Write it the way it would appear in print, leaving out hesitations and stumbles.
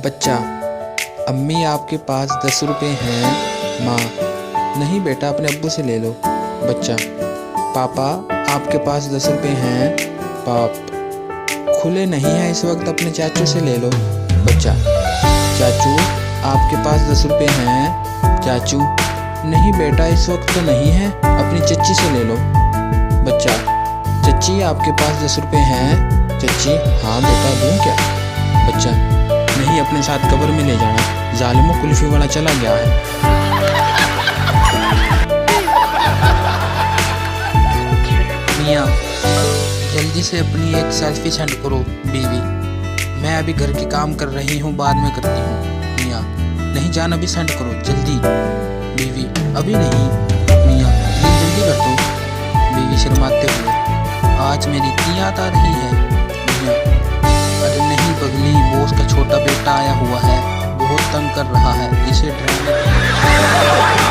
बच्चा, अम्मी आपके पास 10 रुपए हैं। माँ, नहीं बेटा अपने अब्बू से ले लो। बच्चा, पापा आपके पास 10 रुपए हैं। पाप, खुले नहीं हैं इस वक्त, अपने चाचू से ले लो। बच्चा, चाचू आपके पास 10 रुपए हैं। चाचू, नहीं बेटा इस वक्त तो नहीं है, अपनी चच्ची से ले लो। बच्चा, चच्ची आपके पास 10 रुपए हैं। चच्ची, हाँ बेटा दूँ क्या? बच्चा, नहीं अपने साथ कब्र में ले जाना, जालिमों कुल्फी वाला चला गया है। मियाँ, जल्दी से अपनी एक सेल्फी सेंड करो बीवी, मैं अभी घर के काम कर रही हूँ, बाद में करती हूँ। मियाँ, नहीं जान अभी सेंड करो जल्दी। बीवी, अभी नहीं। मियाँ, प्लीज जल्दी कर दो। बीवी शर्माते हुए, आज मेरी इतनी याद आ रही है। मियाँ, अरे नहीं पगली, बॉस का छोटा बेटा आया हुआ है, बहुत तंग कर रहा है, इसे ड्राइवर